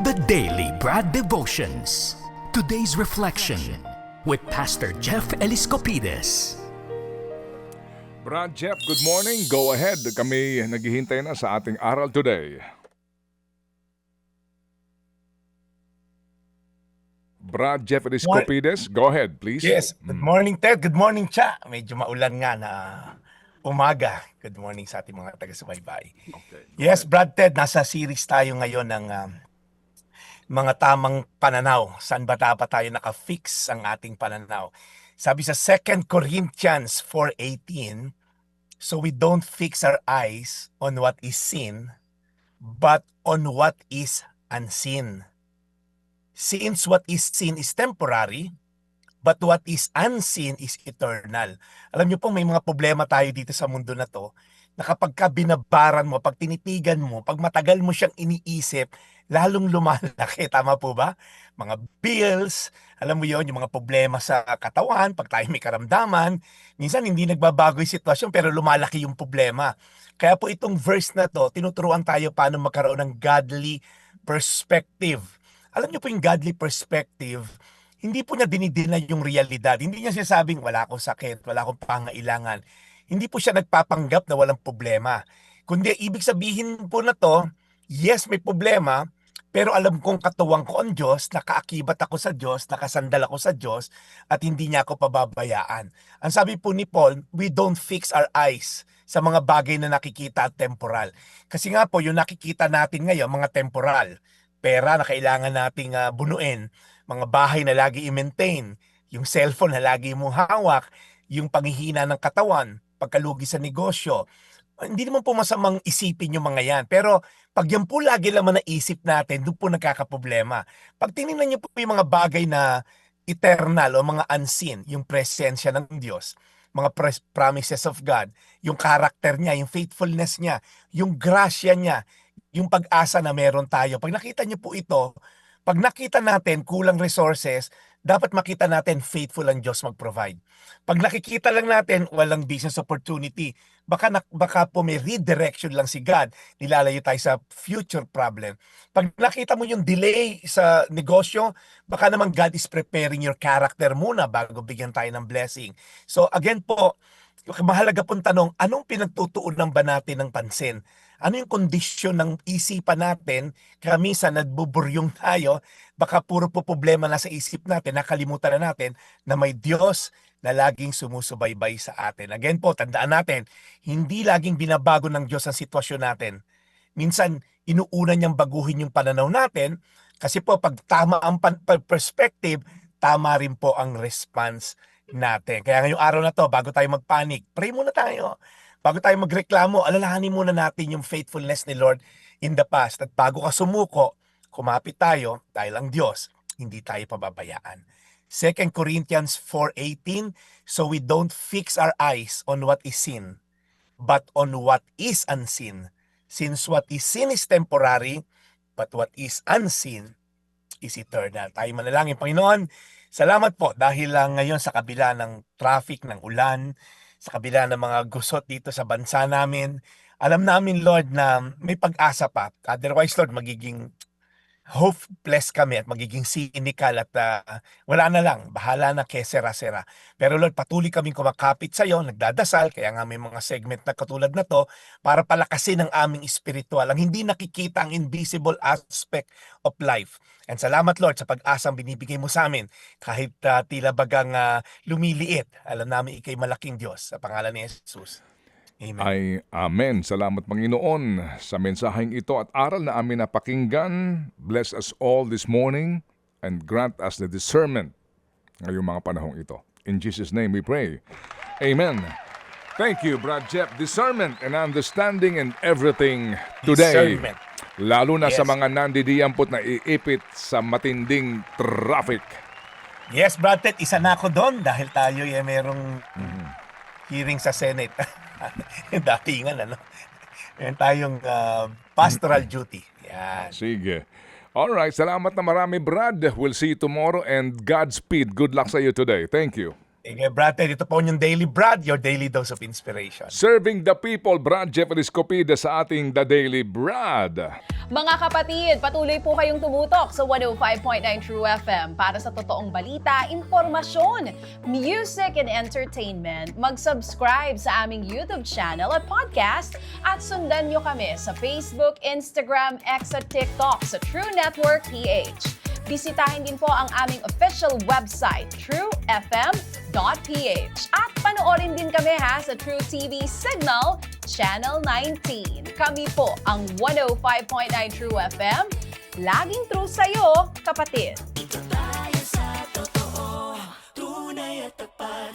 The Daily Brad Devotions. Today's reflection with Pastor Jeff Eliscopides. Brad Jeff, good morning. Go ahead. Kami naghihintay na sa ating aral today. Brad Jeff Eliscopides, go ahead, please. Yes, good morning Ted, good morning Cha. Medyo maulan nga na umaga. Good morning sa ating mga taga-subaybay. Okay. Yes, Brad Ted, nasa series tayo ngayon ng mga tamang pananaw. Saan ba dapat tayo naka-fix ang ating pananaw? Sabi sa 2 Corinthians 4:18, so we don't fix our eyes on what is seen, but on what is unseen. Since what is seen is temporary, but what is unseen is eternal. Alam niyo po, may mga problema tayo dito sa mundo na to, na kapag ka binabaran mo, pag tinitigan mo, pag matagal mo siyang iniisip, lalong lumalaki. Tama po ba? Mga bills, alam mo yon, yung mga problema sa katawan, pag tayo may karamdaman, minsan hindi nagbabago yung sitwasyon pero lumalaki yung problema. Kaya po itong verse na to, tinuturuan tayo paano magkaroon ng godly perspective. Alam niyo po yung godly perspective, hindi po niya dinidinay yung realidad. Hindi niya sinasabing wala akong sakit, wala akong pangailangan. Hindi po siya nagpapanggap na walang problema. Kundi ibig sabihin po na to, yes may problema, pero alam kong katuwang ko ang Diyos, nakaakibat ako sa Diyos, nakasandal ako sa Diyos, at hindi niya ako pababayaan. Ang sabi po ni Paul, we don't fix our eyes sa mga bagay na nakikita at temporal. Kasi nga po, yung nakikita natin ngayon, mga temporal, pera na kailangan nating bunuin, mga bahay na lagi i-maintain, yung cellphone na lagi mong hawak, yung panghihina ng katawan, pagkalugi sa negosyo. Hindi naman po masamang isipin yung mga yan. Pero pag yan po lagi naman naisip natin, doon po nagkakaproblema. Pag tinignan niyo po yung mga bagay na eternal o mga unseen, yung presensya ng Diyos, mga promises of God, yung character niya, yung faithfulness niya, yung grasya niya, yung pag-asa na meron tayo. Pag nakita niyo po ito, pag nakita natin kulang resources, dapat makita natin faithful ang Diyos mag-provide. Pag nakikita lang natin walang business opportunity, baka po may redirection lang si God, nilalayo tayo sa future problem. Pag nakita mo yung delay sa negosyo, baka naman God is preparing your character muna bago bigyan tayo ng blessing. So again po, mahalaga pong tanong, anong pinagtutuunan ba natin ng pansin? Ano yung kondisyon ng isipan natin? Kaya minsan nagbuburyong tayo, baka puro po problema na sa isip natin, nakalimutan na natin na may Diyos na laging sumusubaybay sa atin. Again po, tandaan natin, hindi laging binabago ng Diyos ang sitwasyon natin. Minsan, inuuna niyang baguhin yung pananaw natin, kasi po pag tama ang perspective, tama rin po ang response natin. Kaya ngayong araw na to, bago tayo magpanik, pray muna tayo. Bago tayo magreklamo, alalahanin muna natin yung faithfulness ni Lord in the past. At bago ka sumuko, kumapit tayo dahil ang Diyos, hindi tayo pababayaan. 2 Corinthians 4:18, so we don't fix our eyes on what is seen, but on what is unseen. Since what is seen is temporary, but what is unseen is eternal. Tayo manalangin, Panginoon, salamat po dahil ngayon sa kabila ng traffic, ng ulan, sa kabila ng mga gusot dito sa bansa namin, alam namin, Lord, na may pag-asa pa. Otherwise, Lord, magiging hopeless kami at magiging cynical at wala na lang, bahala na kay sera-sera. Pero Lord, patuloy kaming kumakapit sa iyo, nagdadasal, kaya nga may mga segment na katulad na to para palakasin ang aming espiritual, ang hindi nakikita ang invisible aspect of life. And salamat Lord sa pag-asang binibigay mo sa amin kahit tila bagang lumiliit. Alam namin ikay malaking Diyos sa pangalan ni Jesus. Amen. Amen. Salamat Panginoon sa mensaheng ito at aral na amin napakinggan. Bless us all this morning and grant us the discernment ngayong mga panahong ito. In Jesus' name we pray. Amen. Thank you, Brad Jeff. Discernment and understanding in everything today. Discernment. Lalo na Yes. sa mga nandidiyampot na iipit sa matinding traffic. Yes, Brad Ted, isa na ako doon dahil tayo merong hearing sa Senate. Datingan, ano? Meron tayong pastoral duty. Yan. Sige. Alright, salamat na marami, Brad. We'll see you tomorrow and Godspeed. Good luck sa iyo today. Thank you. Sige, brother, ito po yung Daily Brad, your daily dose of inspiration. Serving the people, Brad Jeff Eliscopides sa ating The Daily Brad. Mga kapatid, patuloy po kayong tumutok sa 105.9 True FM para sa totoong balita, impormasyon, music and entertainment. Mag-subscribe sa aming YouTube channel at podcast at sundan nyo kami sa Facebook, Instagram, X at TikTok sa True Network PH. Bisitahin din po ang aming official website, truefm.ph. At panoorin din kami sa True TV Signal, Channel 19. Kami po ang 105.9 True FM. Laging true sa'yo, kapatid.